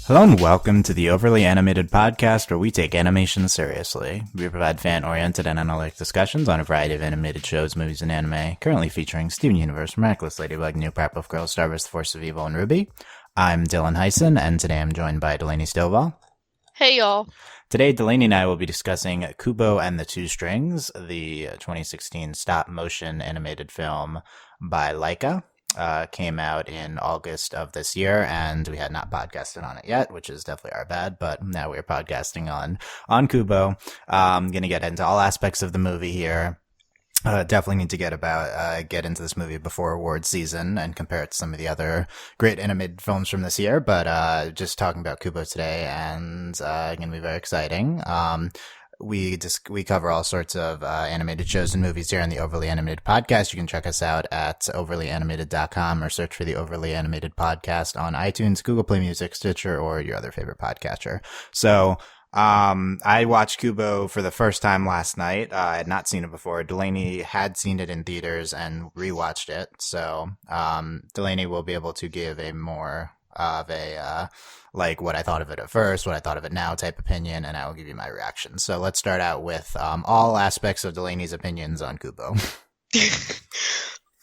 Hello and welcome to the Overly Animated Podcast, where we take animation seriously. We provide fan-oriented and analytic discussions on a variety of animated shows, movies, and anime, currently featuring Steven Universe, Miraculous Ladybug, New Powerpuff Girls, Star Wars, The Force of Evil, and Ruby. I'm Dylan Hysen, and today I'm joined by Delaney Stovall. Hey, y'all. Today, Delaney and I will be discussing Kubo and the Two Strings, the 2016 stop-motion animated film by Laika. Came out in August of this year, and we had not podcasted on it yet, which is definitely our bad, but now we're podcasting on Kubo. I'm going to get into all aspects of the movie here. Definitely need to get into this movie before awards season and compare it to some of the other great animated films from this year, but just talking about Kubo today, and going to be very exciting. We cover all sorts of animated shows and movies here on the Overly Animated Podcast. You can check us out at overlyanimated.com or search for the Overly Animated Podcast on iTunes, Google Play Music, Stitcher, or your other favorite podcatcher. So, I watched Kubo for the first time last night. I had not seen it before. Delaney had seen it in theaters and rewatched it. So, Delaney will be able to give a more of a, like what I thought of it at first, what I thought of it now type opinion, and I will give you my reaction. So let's start out with, all aspects of Delaney's opinions on Kubo.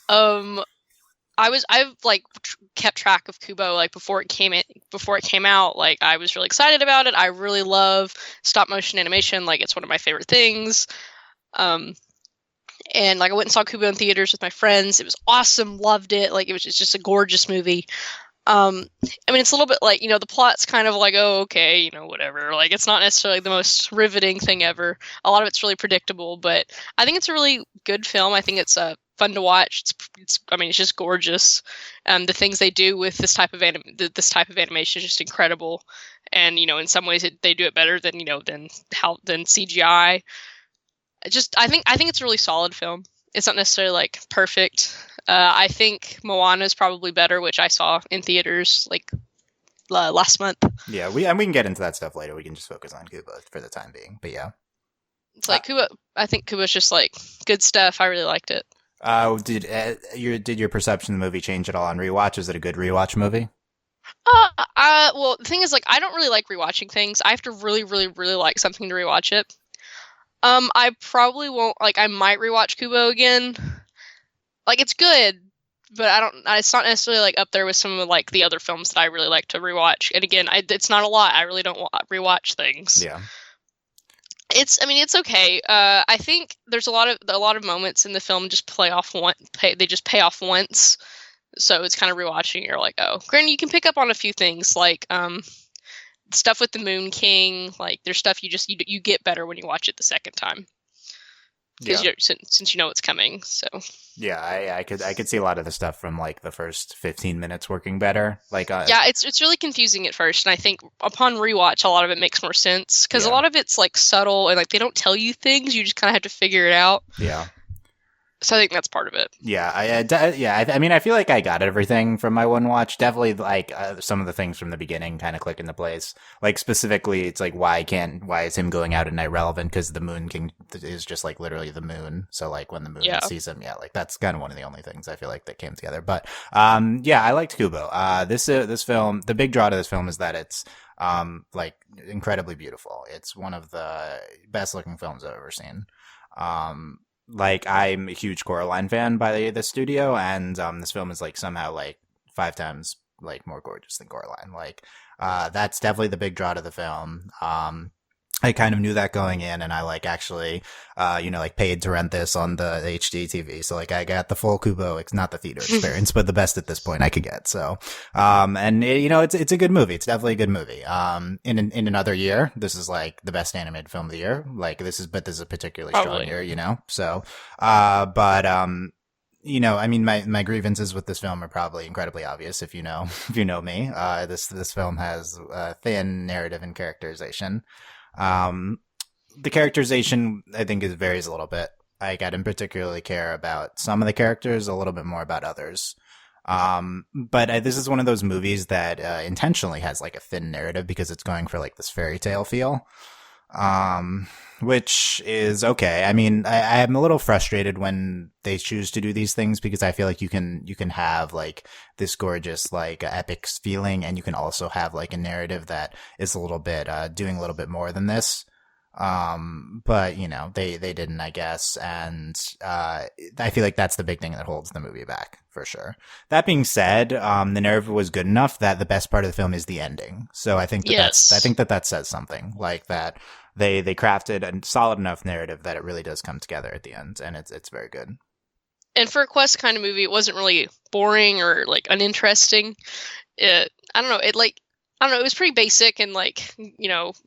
I've kept track of Kubo before it came out. Like, I was really excited about it. I really love stop motion animation. Like, it's one of my favorite things. And I went and saw Kubo in theaters with my friends. It was awesome. Loved it. It's just a gorgeous movie. It's a little bit the plot's kind of oh, okay, whatever. It's not necessarily the most riveting thing ever. A lot of it's really predictable, but I think it's a really good film. I think it's fun to watch. It's just gorgeous. The things they do with this type of animation is just incredible. And in some ways they do it better than than CGI. I think it's a really solid film. It's not necessarily perfect. I think Moana is probably better, which I saw in theaters last month. Yeah, we can get into that stuff later. We can just focus on Kubo for the time being. But yeah, it's Kubo. I think Kubo's just good stuff. I really liked it. Did your perception of the movie change at all on rewatch? Is it a good rewatch movie? Well, the thing is, I don't really like rewatching things. I have to really, really, really like something to rewatch it. I probably won't, I might rewatch Kubo again. It's good, but it's not necessarily, up there with some of, the other films that I really like to rewatch. And again, it's not a lot. I really don't rewatch things. Yeah. It's okay. I think there's a lot of moments in the film just pay off once. So it's kind of rewatching. You're oh. Granted, you can pick up on a few things, stuff with the Moon King. There's stuff you get better when you watch it the second time. Yeah. Since you know it's coming. So yeah, I could see a lot of the stuff from the first 15 minutes working better. Yeah, it's really confusing at first, and I think upon rewatch a lot of it makes more sense because a lot of it's subtle and they don't tell you things. You just kind of have to figure it out. Yeah. So I think that's part of it. Yeah, I feel like I got everything from my one watch. Definitely, some of the things from the beginning kind of click into place. Specifically, it's why is him going out at night relevant? Because the Moon King is just literally the moon. So when the moon sees him, that's kind of one of the only things I feel that came together. But I liked Kubo. This film, the big draw to this film is that it's incredibly beautiful. It's one of the best looking films I've ever seen. I'm a huge Coraline fan by the studio, and this film is somehow 5 times more gorgeous than Coraline. That's definitely the big draw to the film. I kind of knew that going in, and I actually paid to rent this on the HD TV. So I got the full Kubo. It's not the theater experience, but the best at this point I could get. So, it's a good movie. It's definitely a good movie. In another year, this is the best animated film of the year. This is a particularly strong year, So, my grievances with this film are probably incredibly obvious if you know me. This film has thin narrative and characterization. The characterization, I think, varies a little bit. I didn't particularly care about some of the characters, a little bit more about others. But this is one of those movies that intentionally has a thin narrative because it's going for this fairy tale feel. Um, which is okay. I mean, I'm a little frustrated when they choose to do these things because I feel like you can have like this gorgeous like epic feeling, and you can also have like a narrative that is a little bit doing a little bit more than this. But you know, they didn't, I guess, and I feel like that's the big thing that holds the movie back for sure. That being said, the narrative was good enough that the best part of the film is the ending. So I Yes. think that that says something like that. They crafted a solid enough narrative that it really does come together at the end, and it's very good. And for a quest kind of movie, it wasn't really boring or like uninteresting. I don't know. I don't know. It was pretty basic, and like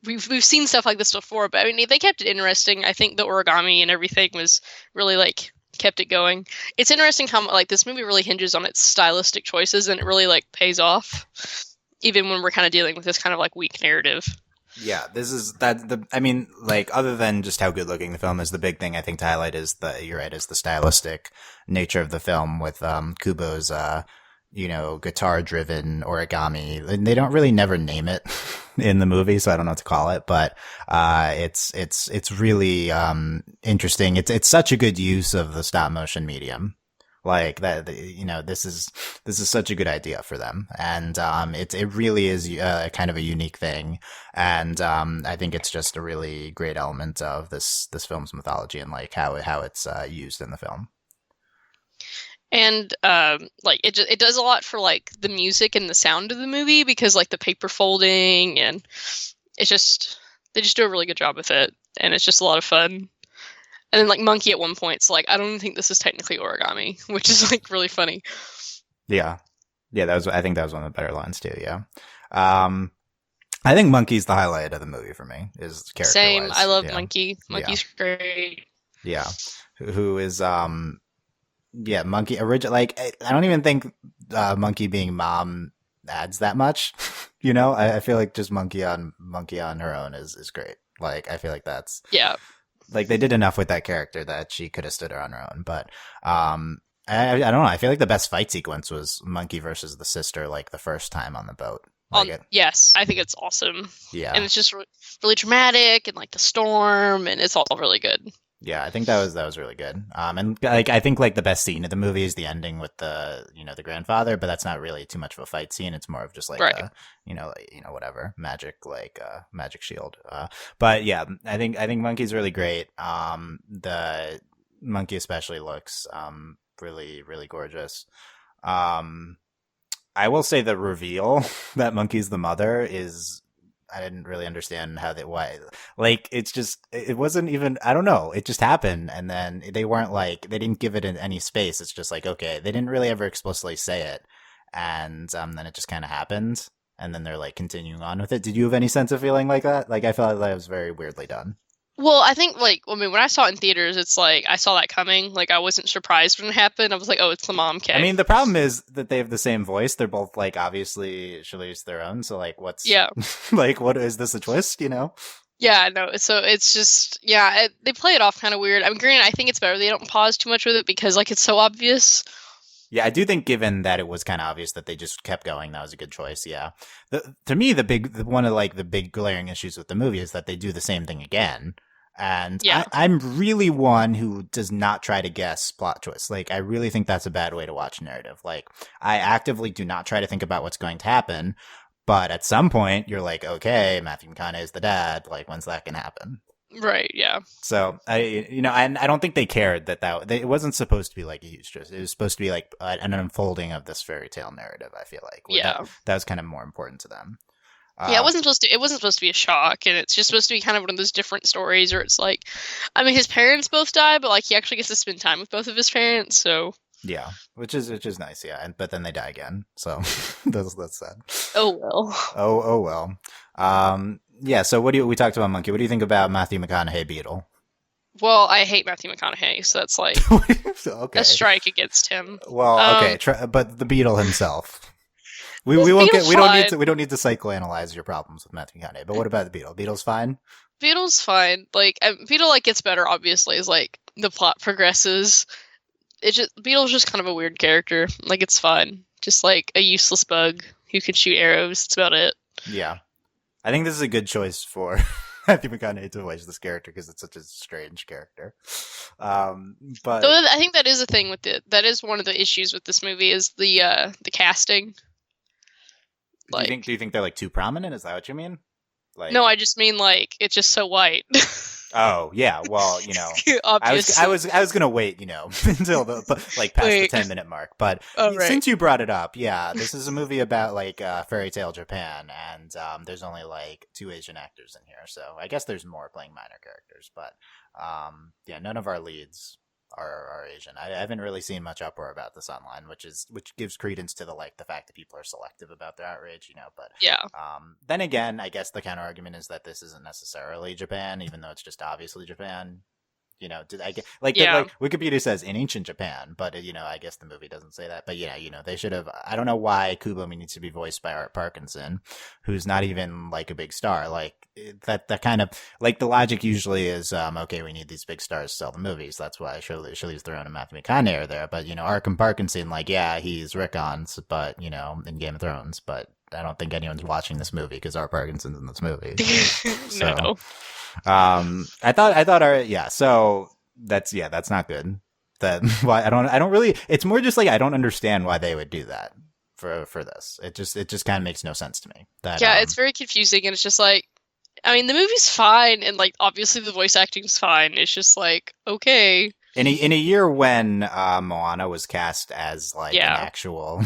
we've seen stuff like this before, but I mean they kept it interesting. I think the origami and everything was really like kept it going. It's interesting how like this movie really hinges on its stylistic choices, and it really like pays off, even when we're kind of dealing with this kind of like weak narrative. Yeah, this is that the I mean, like other than just how good looking the film is, the big thing I think to highlight is the you're right, is the stylistic nature of the film with Kubo's guitar driven origami. And they don't really never name it in the movie, so I don't know what to call it, but it's really interesting. It's such a good use of the stop motion medium. Like that, this is such a good idea for them, and it really is kind of a unique thing, and I think it's just a really great element of this film's mythology and like how it's used in the film. And like it does a lot for like the music and the sound of the movie because like the paper folding and it's just they just do a really good job with it, and it's just a lot of fun. And then like Monkey at one point, it's like I don't even think this is technically origami, which is like really funny. Yeah, yeah, that was I think that was one of the better lines too. Yeah, um, I think Monkey's the highlight of the movie for me is character Same, I wise. love Yeah, Monkey. yeah, Monkey's great. yeah. Who is yeah, Monkey original. Like I don't even think Monkey being mom adds that much. I feel like just Monkey on her own is great. Like I feel like that's Yeah. like they did enough with that character that she could have stood her on her own. But I don't know. I feel like the best fight sequence was Monkey versus the sister, like the first time on the boat. Like it, Yes, I think it's awesome. yeah, And it's just really dramatic and like the storm and it's all really good. yeah. I think that was really good. And like I think like the best scene of the movie is the ending with the grandfather, but that's not really too much of a fight scene. It's more of just like Right. whatever magic magic shield. But yeah, I think Monkey's really great. The monkey especially looks really really gorgeous. Um, I will say the reveal that Monkey's the mother is I didn't really understand how they why like it's just it wasn't even I don't know it just happened, and then they weren't like they didn't give it any space. It's just like okay, they didn't really ever explicitly say it, and then it just kind of happened, and then they're like continuing on with it. Did you have any sense of feeling like that? Like I felt like that was very weirdly done. Well, I think like I mean when I saw it in theaters, it's like I saw that coming. Like I wasn't surprised when it happened. I was like, oh, it's the mom. I Okay. mean, the problem is that they have the same voice. They're both like obviously Charlize Theron. So like, what's Yeah. like, what is this a twist? Yeah, no. So it's just yeah, they play it off kind of weird. I mean, granted, I think it's better they don't pause too much with it because like it's so obvious. Yeah, I do think given that it was kind of obvious that they just kept going, that was a good choice. Yeah, to me, one of like the big glaring issues with the movie is that they do the same thing again. And Yeah. I'm really one who does not try to guess plot twists. Like, I really think that's a bad way to watch narrative. Like, I actively do not try to think about what's going to happen. But at some point, you're like, okay, Matthew McConaughey is the dad. Like, when's that going to happen? Right. Yeah. So and I don't think they cared it wasn't supposed to be like a huge twist. It was supposed to be like an unfolding of this fairy tale narrative. I feel like Yeah. that was kind of more important to them. Yeah, it Um, wasn't supposed to. It wasn't supposed to be a shock, and it's just supposed to be kind of one of those different stories where it's like, I mean, his parents both die, but like he actually gets to spend time with both of his parents. So, yeah, which is nice. Yeah, but then they die again. So that's sad. oh well. Oh well. Yeah. So we talked about Monkey. What do you think about Matthew McConaughey Beetle? Well, I hate Matthew McConaughey, so that's like Okay. a strike against him. Well, okay. But the Beetle himself. We Well, won't Beetle's we don't need to psychoanalyze your problems with Matthew McConaughey. But what about the Beetle? Beetle's fine. Beetle's fine. Like Beetle, like gets better obviously as like the plot progresses. Beetle's just kind of a weird character. Like it's fine, just like a useless bug who can shoot arrows. That's about it. Yeah. I think this is a good choice for Matthew McConaughey to voice this character because it's such a strange character. But Though I think that is a thing with it. That is one of the issues with this movie is the casting. Like, do you think they're like too prominent? Is that what you mean? Like, no, I just mean like it's just so white. oh yeah, well, Obviously. I was gonna wait, until like past the 10-minute mark. But right. Since you brought it up, yeah, this is a movie about like fairy tale Japan, and there's only like 2 Asian actors in here, so I guess there's more playing minor characters, but yeah, none of our leads are Asian. I haven't really seen much uproar about this online, which gives credence to the fact that people are selective about their outrage, But yeah. Then again, I guess the counter argument is that this isn't necessarily Japan, even though it's just obviously Japan. Did I get like Wikipedia says in ancient Japan, but I guess the movie doesn't say that. But yeah, they should have. I don't know why Kubo needs to be voiced by Art Parkinson, who's not even like a big star. Like that kind of like the logic usually is okay, we need these big stars to sell the movies. That's why Charlize Theron and Matthew McConaughey are there. But Art Parkinson, like yeah, he's Rickons, but in Game of Thrones, but I don't think anyone's watching this movie because Art Parkinson's in this movie. So, no. I thought yeah, so that's not good. That why I don't really, it's more just like I don't understand why they would do that for this. It just kind of makes no sense to me. That it's very confusing, and it's just like, I mean, the movie's fine, and like obviously the voice acting's fine. It's just like, okay. In a year when Moana was cast as like an actual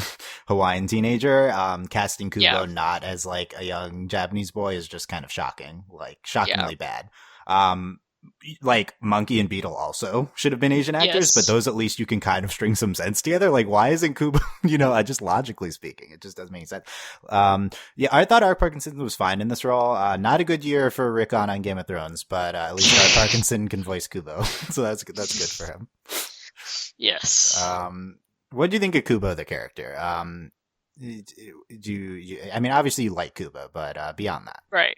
Hawaiian teenager, casting Kubo not as like a young Japanese boy is just kind of shocking, like shockingly bad. Like Monkey and Beetle also should have been Asian actors, but those at least you can kind of string some sense together. Like why isn't Kubo? Just logically speaking, it just doesn't make sense. Yeah, I thought Art Parkinson was fine in this role. Not a good year for Rickon on Game of Thrones, but at least Art Parkinson can voice Kubo, so that's good for him. Yes. What do you think of Kubo the character? Do you? I mean, obviously you like Kubo, but beyond that, right?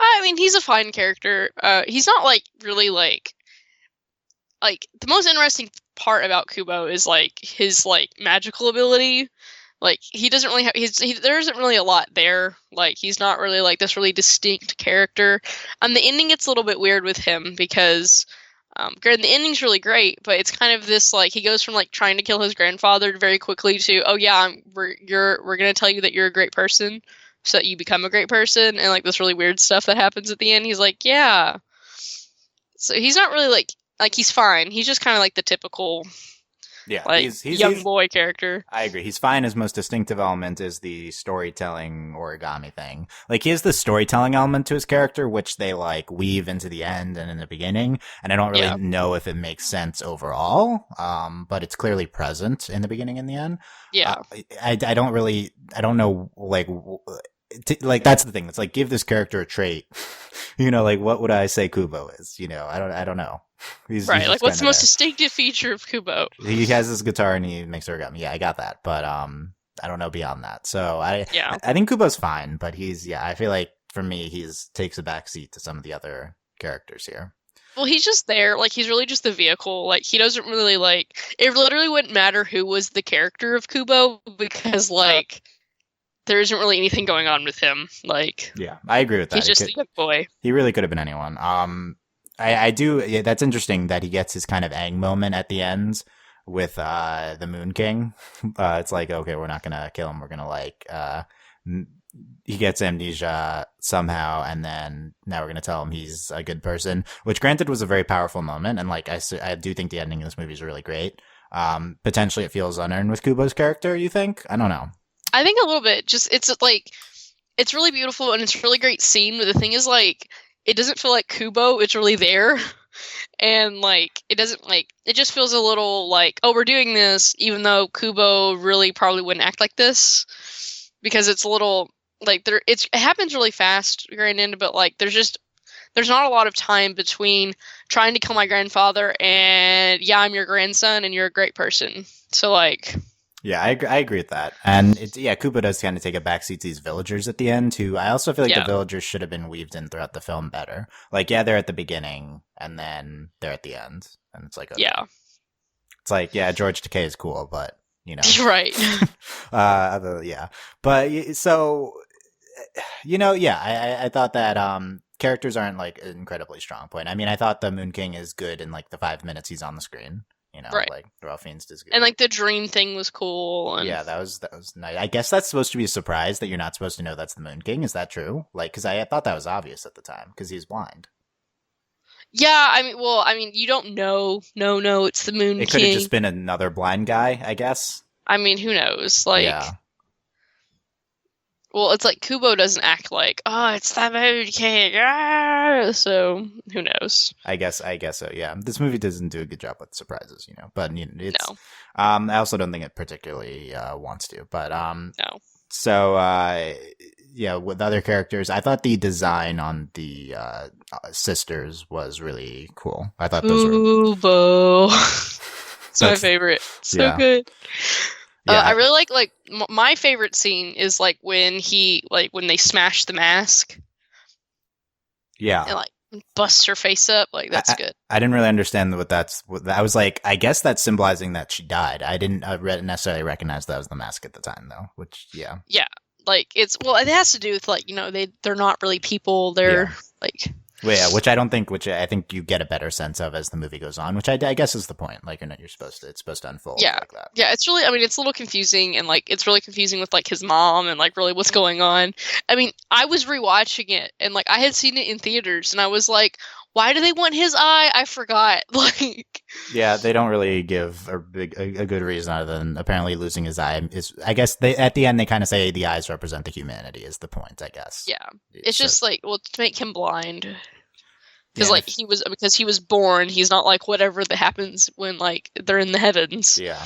I mean, he's a fine character. He's not like really like the most interesting part about Kubo is like his like magical ability. Like he doesn't really have there isn't really a lot there. Like he's not really like this really distinct character. And the ending gets a little bit weird with him because the ending's really great, but it's kind of this like he goes from like trying to kill his grandfather very quickly to we're gonna tell you that you're a great person so that you become a great person, and like this really weird stuff that happens at the end. He's like, yeah. So he's not really like he's fine. He's just kind of like the typical he's young boy character. I agree. He's fine. His most distinctive element is the storytelling origami thing. Like he has the storytelling element to his character, which they like weave into the end and in the beginning. And I don't really know if it makes sense overall. But it's clearly present in the beginning and the end. Yeah. I don't know like that's the thing. It's like give this character a trait. Like what would I say Kubo is? I don't know. He's like what's the most distinctive feature of Kubo? He has his guitar and he makes origami. Yeah, I got that, but I don't know beyond that. So I think Kubo's fine, but I feel like for me takes a backseat to some of the other characters here. Well, he's just there. Like he's really just the vehicle. Like he doesn't really like. It literally wouldn't matter who was the character of Kubo because like. There isn't really anything going on with him. Like, yeah, I agree with that. He's just a young boy. He really could have been anyone. I do. Yeah, that's interesting that he gets his kind of Aang moment at the end with the Moon King. It's like, okay, we're not gonna kill him. We're gonna like he gets amnesia somehow, and then now we're gonna tell him he's a good person. Which, granted, was a very powerful moment, and like I do think the ending of this movie is really great. Potentially, it feels unearned with Kubo's character. You think? I don't know. I think a little bit. Just it's like it's really beautiful and it's a really great scene. But the thing is, like, it doesn't feel like Kubo. It's really there, and like it doesn't like it just feels a little like we're doing this, even though Kubo really probably wouldn't act like this because it's a little like it happens really fast, granted, but like there's not a lot of time between trying to kill my grandfather and I'm your grandson and you're a great person. So like. Yeah, I agree with that. And Kubo does kind of take a backseat to these villagers at the end, who I also feel like the villagers should have been weaved in throughout the film better. Like, they're at the beginning, and then they're at the end. And it's like, okay. Yeah. It's like, George Takei is cool, but, Right. yeah. But, so, I thought that characters aren't like an incredibly strong point. I mean, I thought the Moon King is good in like the 5 minutes he's on the screen. Right. Like Ralph Fiennes is good. And like the dream thing was cool. And... yeah, that was nice. I guess that's supposed to be a surprise that you're not supposed to know that's the Moon King. Is that true? Like, because I thought that was obvious at the time because he's blind. Yeah, I mean, you don't know. No, it's the Moon King. It could have just been another blind guy, I guess. I mean, who knows? Like, yeah. Well, it's like Kubo doesn't act like, oh, it's the Moon King. Ah! So who knows? I guess so. Yeah, this movie doesn't do a good job with surprises, but it's. No. I also don't think it particularly wants to, but no. So yeah, with other characters, I thought the design on the sisters was really cool. I thought those were Kubo. It's my favorite. So good. Yeah. I really like my favorite scene is like when they smash the mask. Yeah. And like busts her face up. Like that's good. I didn't really understand I was like, I guess that's symbolizing that she died. I didn't necessarily recognize that was the mask at the time though, which yeah. Yeah. Like it has to do with like, they're not really people. They're like well, yeah, which I think you get a better sense of as the movie goes on, which I guess is the point. Like, it's supposed to unfold like that. Yeah, it's really, it's a little confusing, and like, it's really confusing with like his mom and like really what's going on. I mean, I was rewatching it, and like I had seen it in theaters, and I was like, why do they want his eye? I forgot. Like, yeah, they don't really give a good reason other than apparently losing his eye is. I guess at the end they kind of say the eyes represent the humanity is the point. I guess. Yeah, it's just like to make him blind. Because he was born, he's not like whatever that happens when like they're in the heavens. Yeah.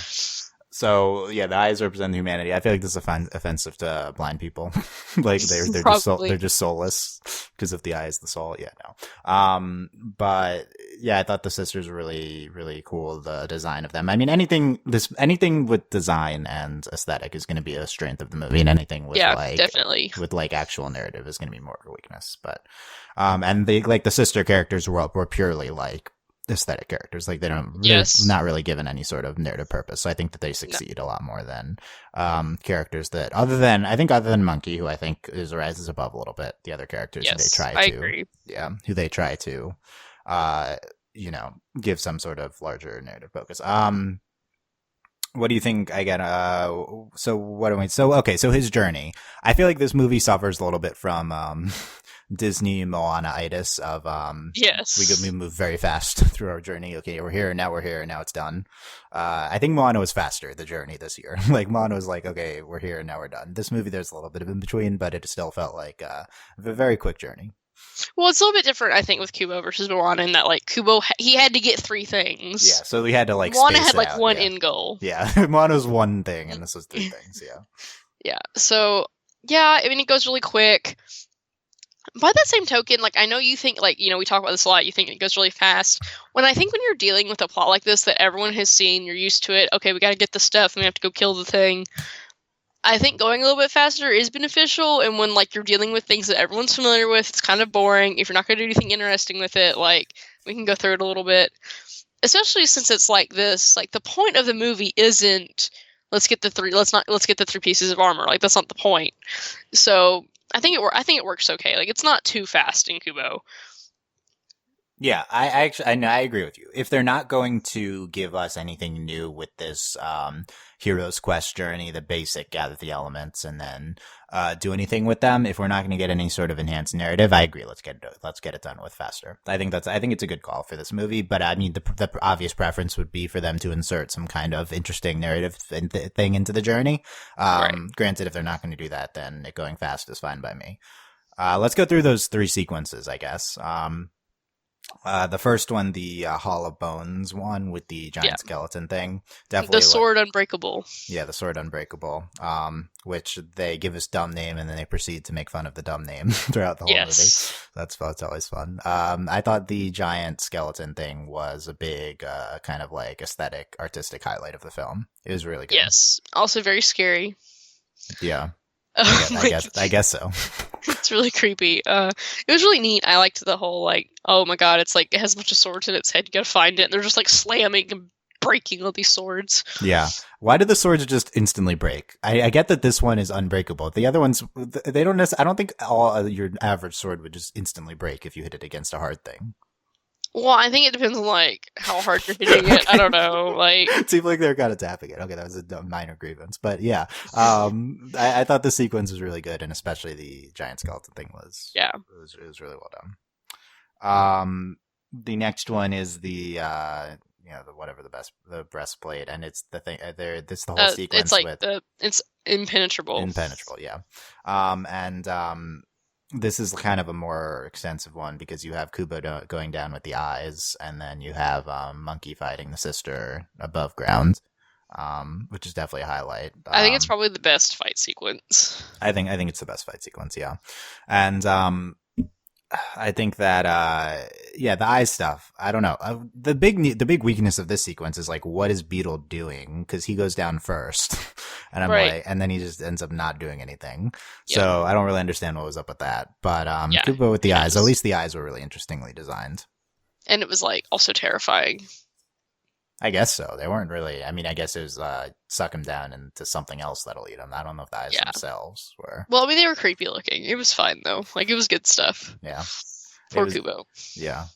So yeah, the eyes represent humanity. I feel like this is offensive to blind people. Like they're just soulless because of the eyes, the soul. Yeah, no. But yeah, I thought the sisters were really, really cool. The design of them. I mean, anything with design and aesthetic is going to be a strength of the movie, and anything with definitely with like actual narrative is going to be more of a weakness. But and the sister characters were purely like aesthetic characters. Like they're not really given any sort of narrative purpose. So I think that they succeed a lot more than characters that other than Monkey, who I think rises above a little bit. The other characters who they try to give some sort of larger narrative focus. What do you think? So his journey. I feel like this movie suffers a little bit from Disney Moana-itis of yes, we move very fast through our journey. Okay, we're here, now it's done. I think Moana was faster, the journey this year. Like Moana was like, okay, we're here, now we're done. This movie, there's a little bit of in between, but it still felt like a very quick journey. Well, it's a little bit different, I think, with Kubo versus Moana in that, like, Kubo, he had to get 3 things. Yeah, so we had to, like, Moana had, like, one end goal. Yeah, Moana was one thing, and this was 3 things, yeah. Yeah, so, yeah, I mean, it goes really quick. By that same token, like, I know you think, like, we talk about this a lot, you think it goes really fast. When you're dealing with a plot like this that everyone has seen, you're used to it, okay, we gotta get the stuff, and we have to go kill the thing. I think going a little bit faster is beneficial, and when, like, you're dealing with things that everyone's familiar with, it's kind of boring. If you're not going to do anything interesting with it, like, we can go through it a little bit. Especially since it's like this, like, the point of the movie isn't, let's get the 3 pieces of armor. Like, that's not the point. So, I think it works okay. Like, it's not too fast in Kubo. Yeah, I agree with you. If they're not going to give us anything new with this hero's quest journey, the basic gather the elements and then do anything with them, if we're not going to get any sort of enhanced narrative, I agree. Let's get it done with faster. I think it's a good call for this movie. But I mean, the obvious preference would be for them to insert some kind of interesting narrative thing into the journey. Right. Granted, if they're not going to do that, then it going fast is fine by me. Let's go through those 3 sequences, I guess. The first one, the Hall of Bones one with the giant skeleton thing. Definitely the sword unbreakable. Yeah, the sword unbreakable. Which they give us dumb name and then they proceed to make fun of the dumb name throughout the whole movie. That's always fun. I thought the giant skeleton thing was a big kind of like aesthetic, artistic highlight of the film. It was really good. Yes. Also very scary. Yeah. I guess so. It's really creepy. It was really neat. I liked the whole, like, oh my god, it's like, it has a bunch of swords in its head, you gotta find it, and they're just like slamming and breaking all these swords. Yeah. Why did the swords just instantly break? I get that this one is unbreakable. The other ones, they don't necessarily, I don't think your average sword would just instantly break if you hit it against a hard thing. Well, I think it depends on, like, how hard you're hitting it. I don't know. Like, it seemed like they were kind of tapping it. Okay, that was a minor grievance. But yeah, I thought the sequence was really good, and especially the giant skeleton thing was, yeah. It was really well done. The next one is the, the breastplate, and it's the thing, this the whole sequence it's like with... it's impenetrable. Impenetrable, yeah. This is kind of a more extensive one because you have Kubo going down with the eyes, and then you have Monkey fighting the sister above ground, which is definitely a highlight. I think it's probably the best fight sequence. I think it's the best fight sequence, yeah. And I think that the eye stuff, I don't know. The big weakness of this sequence is like, what is Beetle doing? Because he goes down first, and I'm like, and then he just ends up not doing anything. Yep. So I don't really understand what was up with that. But Kubo with the eyes, at least the eyes were really interestingly designed, and it was like also terrifying. I guess so. They weren't really. I mean, I guess it was suck him down into something else that'll eat him. I don't know if the eyes themselves were. Well, I mean, they were creepy looking. It was fine though. Like, it was good stuff. Yeah. For Kubo. Yeah.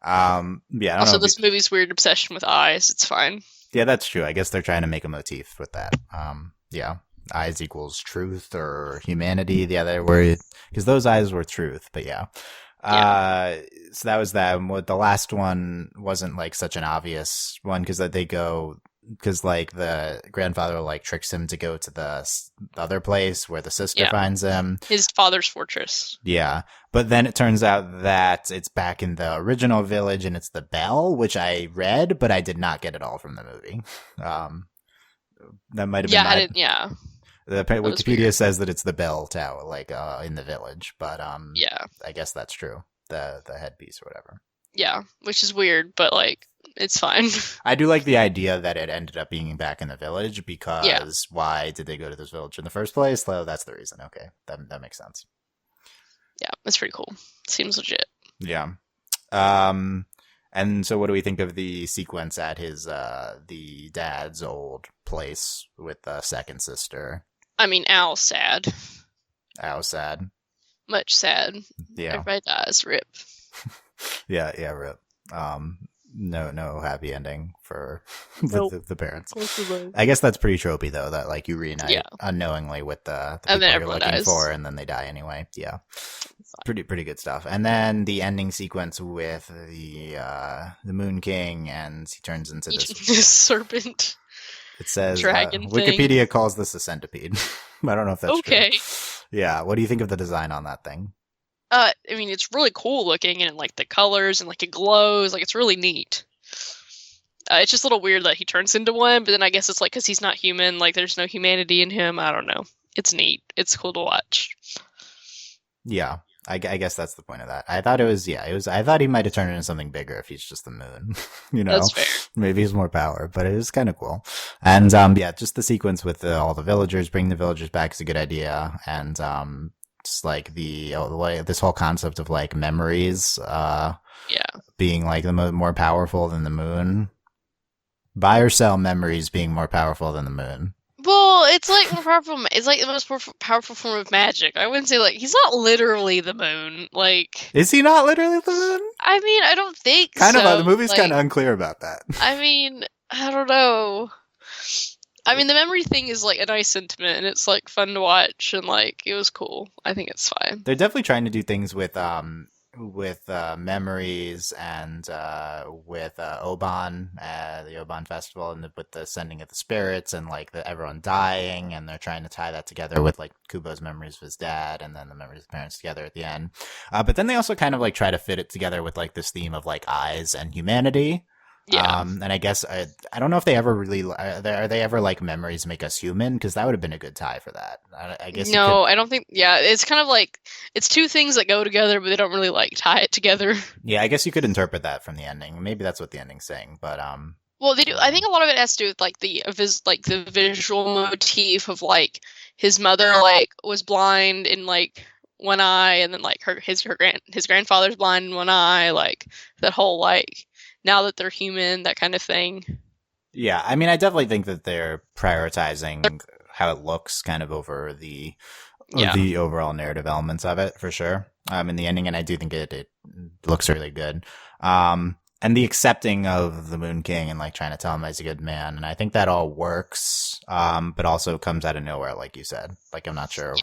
Yeah. Also, this movie's weird obsession with eyes. It's fine. Yeah, that's true. I guess they're trying to make a motif with that. Yeah. Eyes equals truth or humanity. The other word, because those eyes were truth. But yeah. So that was that. The last one wasn't like such an obvious one because like the grandfather like tricks him to go to the other place where the sister finds him, his father's fortress. Yeah, but then it turns out that it's back in the original village and it's the bell, which I read, but I did not get it all from the movie. That might have been The Wikipedia says that it's the bell tower, like in the village, but I guess that's true. The headpiece or whatever. Yeah, which is weird, but like it's fine. I do like the idea that it ended up being back in the village because why did they go to this village in the first place? Well, that's the reason. Okay, that makes sense. Yeah, that's pretty cool. Seems legit. Yeah. And so what do we think of the sequence at his the dad's old place with the second sister? I mean, Al's sad. Al's sad. Much sad. Yeah. Everybody dies. Rip. yeah, rip. No happy ending for the parents. I guess that's pretty tropey though, that like you reunite unknowingly with the people you're looking for, and then they die anyway. Yeah. Pretty good stuff. And then the ending sequence with the Moon King, and he turns into this serpent. It says dragon Wikipedia calls this a centipede. I don't know if that's true. Okay. Yeah. What do you think of the design on that thing? I mean, it's really cool looking, and like the colors and like it glows. Like, it's really neat. It's just a little weird that he turns into one, but then I guess it's like because he's not human. Like, there's no humanity in him. I don't know. It's neat. It's cool to watch. Yeah. I guess that's the point of that. I thought it was. I thought he might have turned into something bigger if he's just the moon. That's fair. Maybe he's more power, but it was kind of cool. And just the sequence with all the villagers, bringing the villagers back is a good idea. And just like this whole concept of like memories, being like the more powerful than the moon. Buy or sell memories being more powerful than the moon. Well, it's like more powerful. It's like the most powerful form of magic. I wouldn't say like he's not literally the moon. Like, is he not literally the moon? I mean, I don't think kind of. The movie's kind of unclear about that. I mean, I don't know. I mean, the memory thing is like a nice sentiment, and it's like fun to watch, and like it was cool. I think it's fine. They're definitely trying to do things with memories and with Oban, the Oban festival, and with the sending of the spirits and like everyone dying, and they're trying to tie that together with like Kubo's memories of his dad and then the memories of the parents together at the end. But then they also kind of like try to fit it together with like this theme of like eyes and humanity. Yeah. And I guess I don't know if they ever really are they ever like memories make us human, because that would have been a good tie for that. I guess no, I don't think. Yeah, it's kind of like it's two things that go together, but they don't really like tie it together. Yeah, I guess you could interpret that from the ending. Maybe that's what the ending's saying, but well, they do. I think a lot of it has to do with like the visual motif of like his mother like was blind in like one eye, and then like his grandfather's blind in one eye, like that whole like now that they're human, that kind of thing. Yeah, I mean, I definitely think that they're prioritizing how it looks kind of over Yeah. the overall narrative elements of it for sure. In the ending, and I do think it looks really good. And the accepting of the Moon King and like trying to tell him he's a good man, and I think that all works. But also comes out of nowhere, like you said. Like I'm not sure.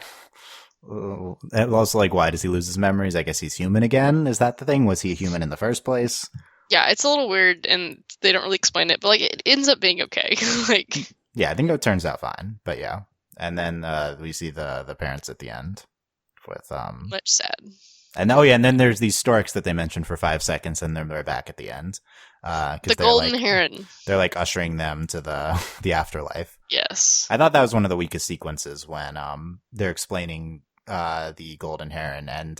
And also, like, why does he lose his memories? I guess he's human again. Is that the thing? Was he a human in the first place? Yeah, it's a little weird and they don't really explain it, but like it ends up being okay. Like Yeah, I think it turns out fine. But yeah, and then we see the parents at the end with much sad. and oh yeah, and then there's these storks that they mentioned for 5 seconds, and then they're back at the end. The Because golden heron. they're like ushering them to the afterlife. Yes. I thought that was one of the weakest sequences when they're explaining the golden heron, and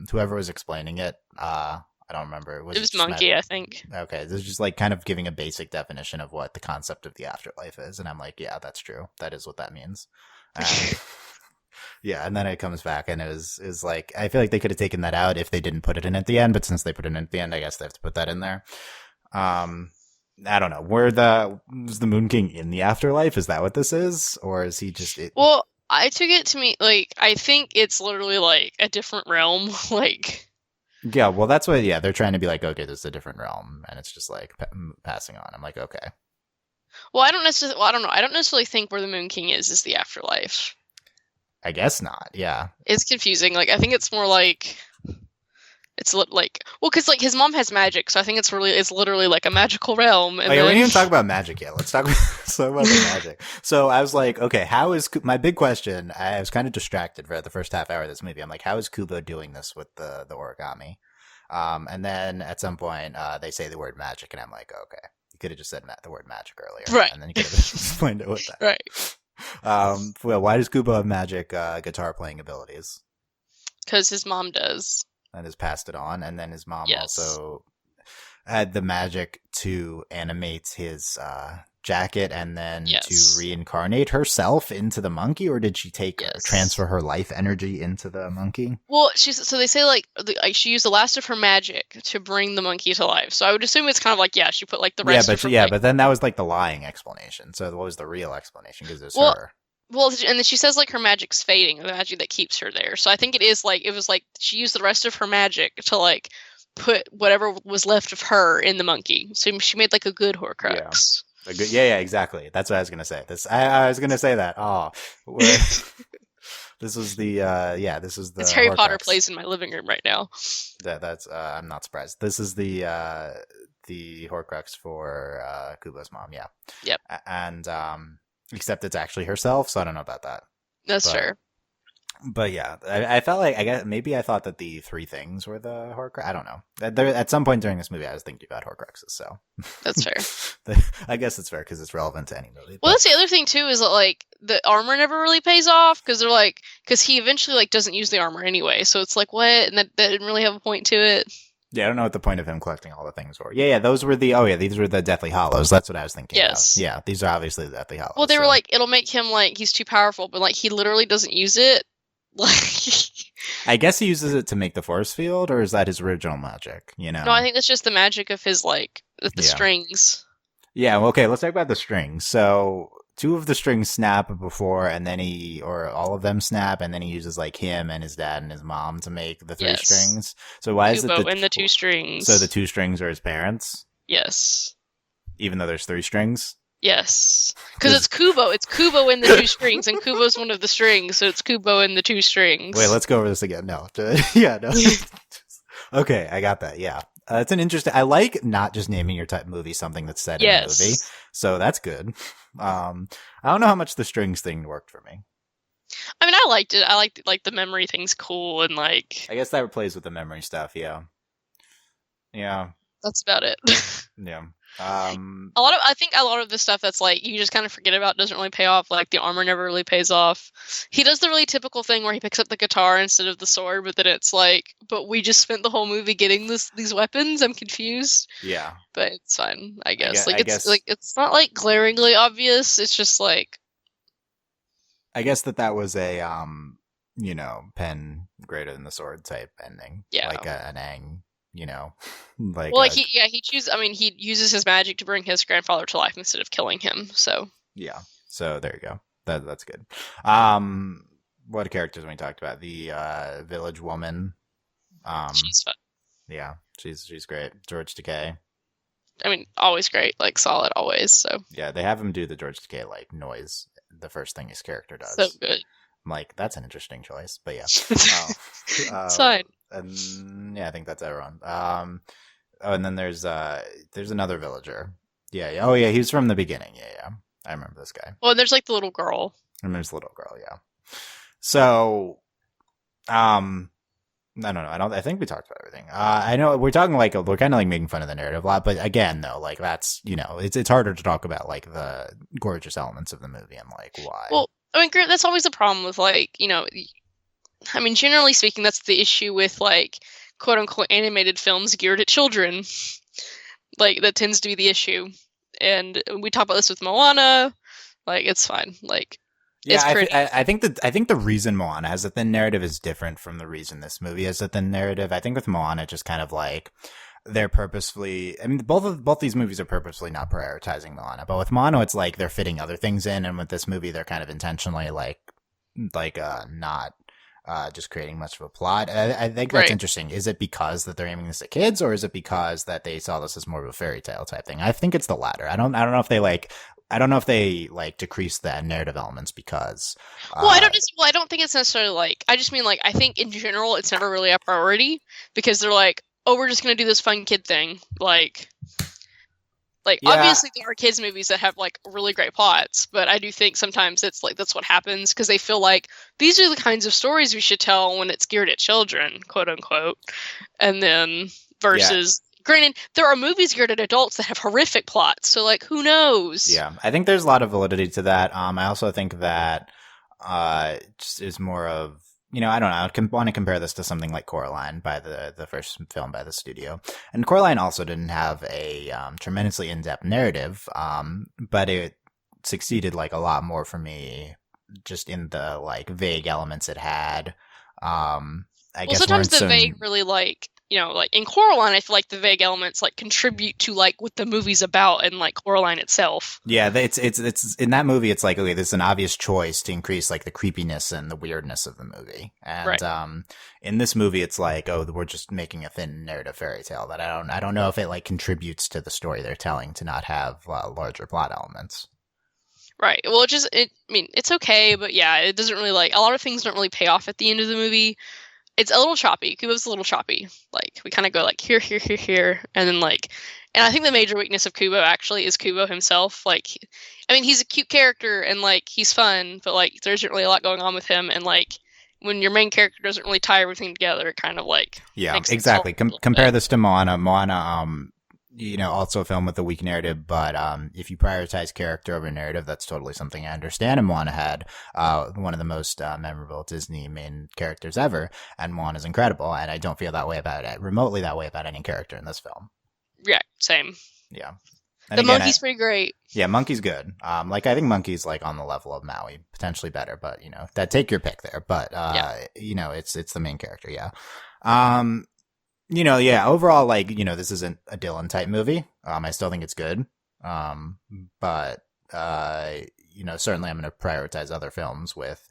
whoever was explaining it, I don't remember. It was just Monkey, I think. Okay, this is just like kind of giving a basic definition of what the concept of the afterlife is, and I'm like, yeah, that's true. That is what that means. Yeah, and then it comes back, and is like I feel like they could have taken that out if they didn't put it in at the end, but since they put it in at the end, I guess they have to put that in there. I don't know. Was the Moon King in the afterlife? Is that what this is, or is he just? Well, I took it to me like I think it's literally like a different realm. Like Yeah, well, that's what. Yeah, they're trying to be like, okay, this is a different realm, and it's just like passing on. I'm like, okay. well, I don't necessarily. Well, I don't know. I don't necessarily think where the Moon King is the afterlife. I guess not. Yeah. It's confusing. Like I think it's more like it's like well, because like his mom has magic, so I think it's literally like a magical realm. And Oh, yeah, we then... didn't even talk about magic yet. Let's talk about the magic. So I was like, okay, how is my big question? I was kind of distracted for the first half hour of this movie. I'm like, how is Kubo doing this with the origami? And then at some point, they say the word magic, and I'm like, okay, you could have just said the word magic earlier, Right? And then you could have explained it with that, Right? Well, why does Kubo have magic guitar playing abilities? Because his mom does. And has passed it on, and then his mom Yes. also had the magic to animate his jacket and then Yes. to reincarnate herself into the monkey, or did she Yes. transfer her life energy into the monkey? Well, so they say like she used the last of her magic to bring the monkey to life. So I would assume it's kind of like she put like the rest. Of her, But then that was like the lying explanation. So what was the real explanation? Because it's her. Well, and then she says like her magic's fading, the magic that keeps her there. So I think it was like she used the rest of her magic to like put whatever was left of her in the monkey. So she made like a good Horcrux. Yeah, exactly. That's what I was gonna say. I was gonna say that. Oh, this was the this is the. It's Harry Horcrux. Potter plays in my living room right now. That's I'm not surprised. This is the Horcrux for Kubo's mom. Yeah. Yep. And except it's actually herself, so I don't know about that. That's fair. But yeah, I felt like maybe I thought that the three things were the Horcrux. I don't know. At some point during this movie, I was thinking about Horcruxes, so that's fair. I guess it's fair because it's relevant to any movie. Well, that's the other thing too is that like the armor never really pays off because they're like because he eventually like doesn't use the armor anyway, so it's like what and that didn't really have a point to it. Yeah, I don't know what the point of him collecting all the things were. Yeah, those were these were the Deathly Hallows. That's what I was thinking. Yes. About. Yeah, these are obviously the Deathly Hallows. Well, they were like, it'll make him like he's too powerful, but like he literally doesn't use it. Like, I guess he uses it to make the force field, or is that his original magic? You know? No, I think that's just the magic of his like the strings. Yeah. Well, okay. Let's talk about the strings. So 2 of the strings snap before, and then or all of them snap, and then he uses like him and his dad and his mom to make the 3 strings. So why is it the 2 strings? So the 2 strings are his parents. Yes. Even though there's 3 strings. Yes, because it's Kubo. It's Kubo in the 2 strings, and Kubo's one of the strings, so it's Kubo in the 2 strings. Wait, let's go over this again. No, yeah, no. Okay, I got that. Yeah, it's an interesting. I like not just naming your type movie something that's set in a movie, so that's good. I don't know how much the strings thing worked for me. I mean, I liked it. I liked like the memory thing's cool, and like I guess that plays with the memory stuff. Yeah. That's about it. Yeah. I think a lot of the stuff that's like you just kind of forget about doesn't really pay off. Like the armor never really pays off. He does the really typical thing where he picks up the guitar instead of the sword, but then it's like, but we just spent the whole movie getting these weapons. I'm confused. Yeah, but it's fine. I guess. It's not like glaringly obvious. It's just like. I guess that was a pen greater than the sword type ending. Yeah, like an Aang. like Well, like he chooses. I mean, he uses his magic to bring his grandfather to life instead of killing him. So yeah. So there you go. That's good. What characters we talked about? The village woman. she's fun. Yeah, she's great. George Takei. I mean, always great, like solid, always. So Yeah, they have him do the George Takei like noise. The first thing his character so does. good. I'm like, that's an interesting choice, but yeah. It's fine. And yeah, I think that's everyone. Oh, and then there's another villager. Yeah, yeah. Oh yeah, he's from the beginning. Yeah, yeah. I remember this guy. Well, and there's like the little girl. And there's the little girl. Yeah. So, I don't know. I think we talked about everything. I know we're talking like we're kind of like making fun of the narrative a lot, but again, though, like that's it's harder to talk about like the gorgeous elements of the movie and like why. Well, I mean, that's always a problem with like I mean, generally speaking, that's the issue with like quote unquote animated films geared at children. Like that tends to be the issue, and we talk about this with Moana. Like it's fine. Like yeah, it's pretty. I think the reason Moana has a thin narrative is different from the reason this movie has a thin narrative. I think with Moana, just kind of like they're purposefully. I mean, both these movies are purposefully not prioritizing Moana, but with Moana, it's like they're fitting other things in, and with this movie, they're kind of intentionally like not. Just creating much of a plot. I think that's interesting. Is it because that they're aiming this at kids, or is it because that they saw this as more of a fairy tale type thing? I think it's the latter. I don't know if they decrease the narrative elements because. Well, I don't think it's necessarily like. I just mean like I think in general it's never really a priority because they're like, oh, we're just gonna do this fun kid thing, like. Like, yeah. Obviously, there are kids' movies that have, like, really great plots, but I do think sometimes it's, like, that's what happens, because they feel like, these are the kinds of stories we should tell when it's geared at children, quote-unquote, and then, versus, granted, there are movies geared at adults that have horrific plots, so, like, who knows? Yeah, I think there's a lot of validity to that. I also think that, just is more of, I don't know. I want to compare this to something like Coraline by the first film by the studio. And Coraline also didn't have a tremendously in-depth narrative, but it succeeded like a lot more for me just in the like vague elements it had. I guess sometimes the vague really like, like in Coraline, I feel like the vague elements like contribute to like what the movie's about and like Coraline itself. Yeah, it's in that movie. It's like, okay, there's an obvious choice to increase like the creepiness and the weirdness of the movie, and in this movie, it's like, oh, we're just making a thin narrative fairy tale that I don't know if it like contributes to the story they're telling to not have larger plot elements. Right. Well, I mean, it's okay, but yeah, it doesn't really like a lot of things don't really pay off at the end of the movie. It's a little choppy. Kubo's a little choppy. Like, we kind of go, like, here, and then, like... And I think the major weakness of Kubo, actually, is Kubo himself. Like, I mean, he's a cute character, and, like, he's fun, but, like, there isn't really a lot going on with him, and, like, when your main character doesn't really tie everything together, it kind of, like... Yeah, exactly. Compare this to Moana. Moana, also a film with a weak narrative, but if you prioritize character over narrative, that's totally something I understand. And Moana had one of the most memorable Disney main characters ever, and Moana's incredible, and I don't feel that way about it, remotely that way about any character in this film. Yeah, same. Yeah. And the monkey's pretty great. Yeah, Monkey's good. I think Monkey's like on the level of Maui, potentially better, but that take your pick there. But it's the main character, yeah. Overall, like, this isn't a Dylan type movie. I still think it's good. But certainly I'm going to prioritize other films with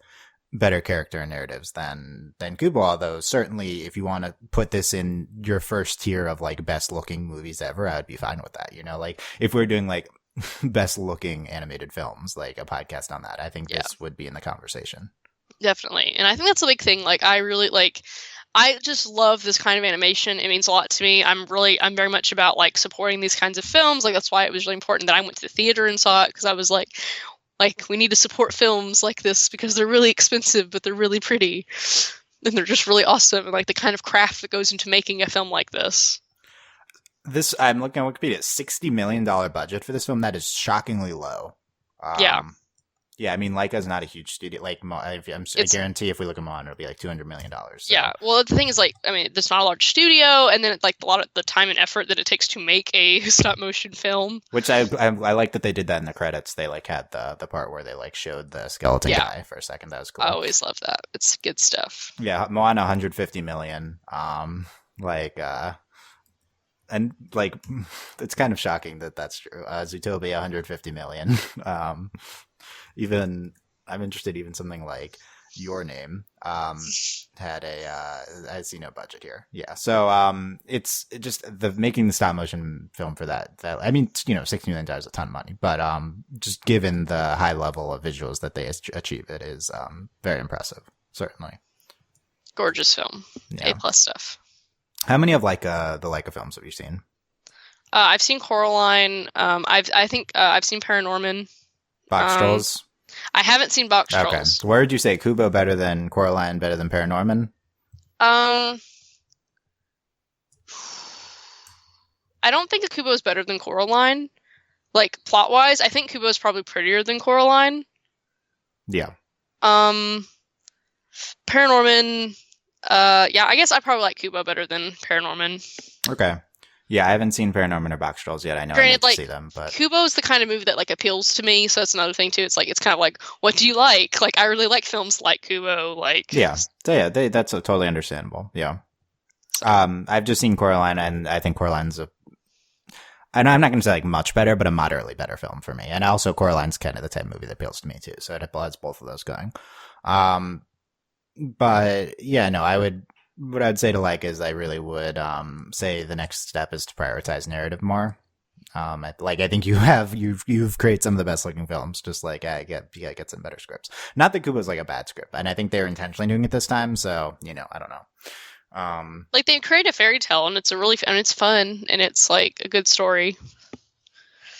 better character and narratives than Kubo. Although certainly if you want to put this in your first tier of like best looking movies ever, I would be fine with that. Like if we're doing like best looking animated films, like a podcast on that, I think this would be in the conversation. Definitely. And I think that's a big thing. Like I just love this kind of animation. It means a lot to me. I'm very much about like supporting these kinds of films. Like that's why it was really important that I went to the theater and saw it, because I was like we need to support films like this because they're really expensive, but they're really pretty and they're just really awesome, and like the kind of craft that goes into making a film like this. I'm looking at Wikipedia, $60 million budget for this film. That is shockingly low. Yeah, I mean, Laika's not a huge studio. Like, I guarantee if we look at Moana, it'll be like $200 million. So. Yeah, well, the thing is, like, I mean, there's not a large studio, and then like a lot of the time and effort that it takes to make a stop motion film. Which I like that they did that in the credits. They like had the part where they like showed the skeleton guy for a second. That was cool. I always love that. It's good stuff. Yeah, Moana, $150 million. and like it's kind of shocking that that's true. Zootopia 150 million. um, even I'm interested. Even something like Your Name had a I see no budget here. Yeah, so it's just the making the stop motion film for that. That I mean, $60 million is a ton of money, but just given the high level of visuals that they achieve, it is very impressive. Certainly, Gorgeous film. yeah. A+ stuff. How many of the Laika films have you seen? I've seen Coraline. I think I've seen Paranorman. Box Trolls. I haven't seen Box Okay. Trolls. So where would you say Kubo better than Coraline, better than Paranorman? I don't think Kubo is better than Coraline. Like plot wise, I think Kubo is probably prettier than Coraline. Yeah. Paranorman. Yeah, I guess I probably like Kubo better than Paranorman. Okay. Yeah, I haven't seen Paranorman or Box Trolls yet. I know I Granted, need to see them, but Kubo is the kind of movie that like appeals to me, so that's another thing too. It's kind of like, what do you like? Like, I really like films like Kubo. Like, yeah, so yeah, that's totally understandable. Yeah. I've just seen Coraline, and I think Coraline's and I'm not going to say like much better, but a moderately better film for me. And also, Coraline's kind of the type of movie that appeals to me too. So it has both of those going. But yeah, no, what I'd say to like is I really would say the next step is to prioritize narrative more. I think you've created some of the best looking films. Just like you gotta get some better scripts. Not that Kubo's like a bad script, and I think they're intentionally doing it this time. So I don't know. Like they create a fairy tale, and it's it's fun, and it's like a good story.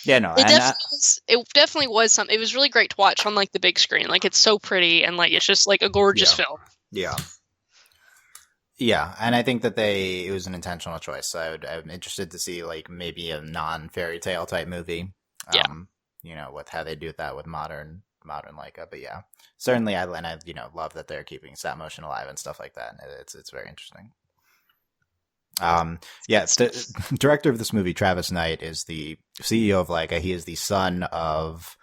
Yeah, no, it definitely was something. It was really great to watch on like the big screen. Like it's so pretty, and like it's just like a gorgeous film. Yeah. Yeah, and I think that it was an intentional choice. So I'm interested to see like maybe a non-fairy tale type movie. With how they do that with modern Laika. But yeah, certainly I love that they're keeping stop motion alive and stuff like that. It's very interesting. The director of this movie, Travis Knight, is the CEO of Laika. He is the son of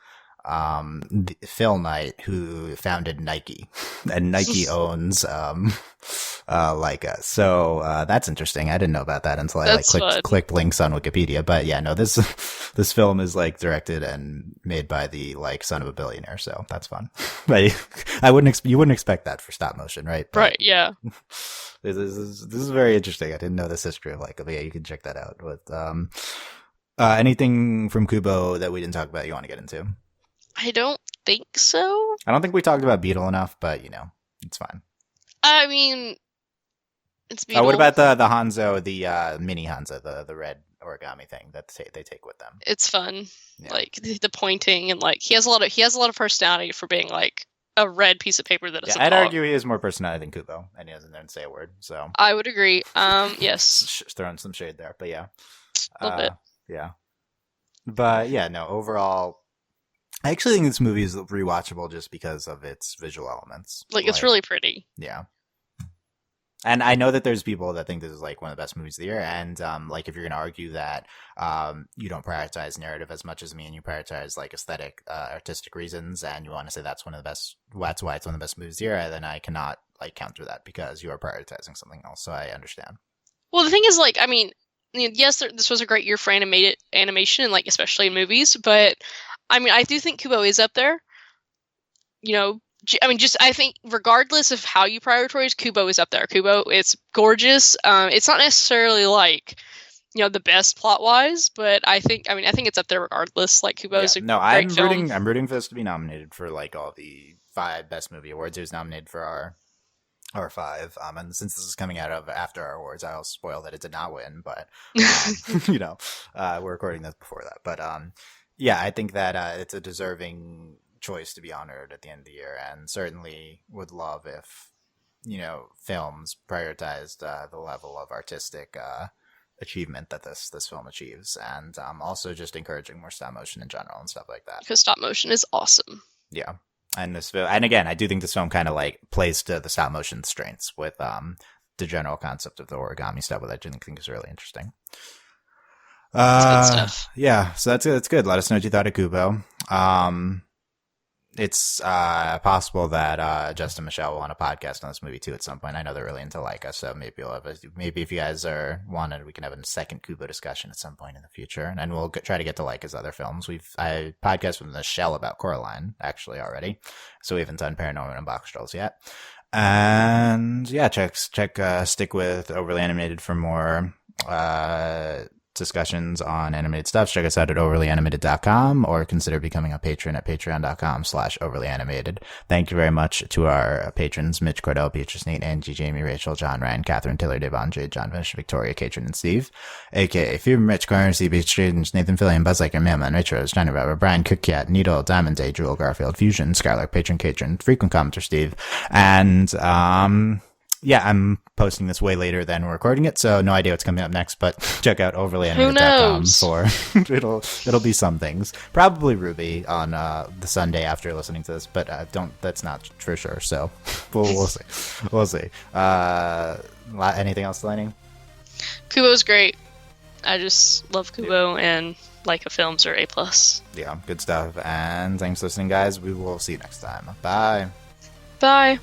Phil Knight, who founded Nike, and Nike owns Laika. So that's interesting. I didn't know about that until I clicked links on Wikipedia. But yeah, no, this film is like directed and made by the son of a billionaire. So that's fun. But you wouldn't expect that for stop motion, right? But right. Yeah. This is very interesting. I didn't know this history of Laika. But yeah, you can check that out. With anything from Kubo that we didn't talk about, you want to get into? I don't think so. I don't think we talked about Beetle enough, but it's fine. I mean, it's Beetle. What about the Hanzo, the mini Hanzo, the red origami thing that they take with them? It's fun, like the pointing, and like he has a lot of personality for being like a red piece of paper that is. I'd argue he has more personality than Kubo, and he doesn't say a word. So I would agree. Yes, throwing some shade there, but yeah, a little bit. Yeah, but yeah, no. Overall, I actually think this movie is rewatchable just because of its visual elements. Like it's really pretty. Yeah. And I know that there's people that think this is like one of the best movies of the year. And like if you're going to argue that you don't prioritize narrative as much as me and you prioritize like aesthetic, artistic reasons, and you want to say that's one of the best, that's why it's one of the best movies of the year, then I cannot like counter that because you are prioritizing something else. So I understand. Well, the thing is, like, I mean, yes, this was a great year for animation and like especially in movies, but I mean, I do think Kubo is up there. I think regardless of how you prioritize, Kubo is up there. Kubo, it's gorgeous. It's not necessarily like, the best plot wise, but I think it's up there regardless. Like Kubo is a great film. I'm rooting for this to be nominated for like all the 5 best movie awards. It was nominated for our 5. And since this is coming out of after our awards, I'll spoil that it did not win, but we're recording this before that. But yeah, I think that it's a deserving choice to be honored at the end of the year, and certainly would love if films prioritized the level of artistic achievement that this film achieves, and also just encouraging more stop motion in general and stuff like that, because stop motion is awesome. Yeah. And this film, and again, I do think this film kind of like plays to the stop motion strengths with the general concept of the origami stuff, which I think is really interesting. That's good stuff. Yeah, so that's good. Let us know what you thought of Kubo. It's possible that Justin Michelle will want a podcast on this movie too at some point. I know they're really into Laika, so maybe if you guys wanted, we can have a second Kubo discussion at some point in the future, and we'll try to get to Laika's other films. I podcast with Michelle about Coraline actually already, so we haven't done Paranorman and Box Trolls yet. And yeah, stick with Overly Animated for more discussions on animated stuff. Check us out at overlyanimated.com or consider becoming a patron at patreon.com/overlyanimated. Thank you very much to our patrons, Mitch Cordell, Beatrice Nate, Angie, Jamie, Rachel, John, Ryan, Catherine, Taylor, Devon, Jade, John Fish, Victoria, Katrin, and Steve, aka Fever, Rich, Corner, C, Beach, Nathan, Philly, and Buzz Liker, Mailman, Rich Rose, Johnny Robert, Brian, Cook Cat, Needle, Diamond Day, Jewel, Garfield, Fusion, Skylark, Patron, Katrin, Frequent Commenter, Steve, and yeah, I'm posting this way later than we're recording it, so no idea what's coming up next, but check out overlyanimated.com for it'll be some things. Probably Ruby on the Sunday after listening to this, but that's not for sure, so we'll see. We'll see. Anything else, Delaney? Kubo's great. I just love Kubo, and Laika films are A+. Yeah, good stuff. And thanks for listening, guys. We will see you next time. Bye. Bye.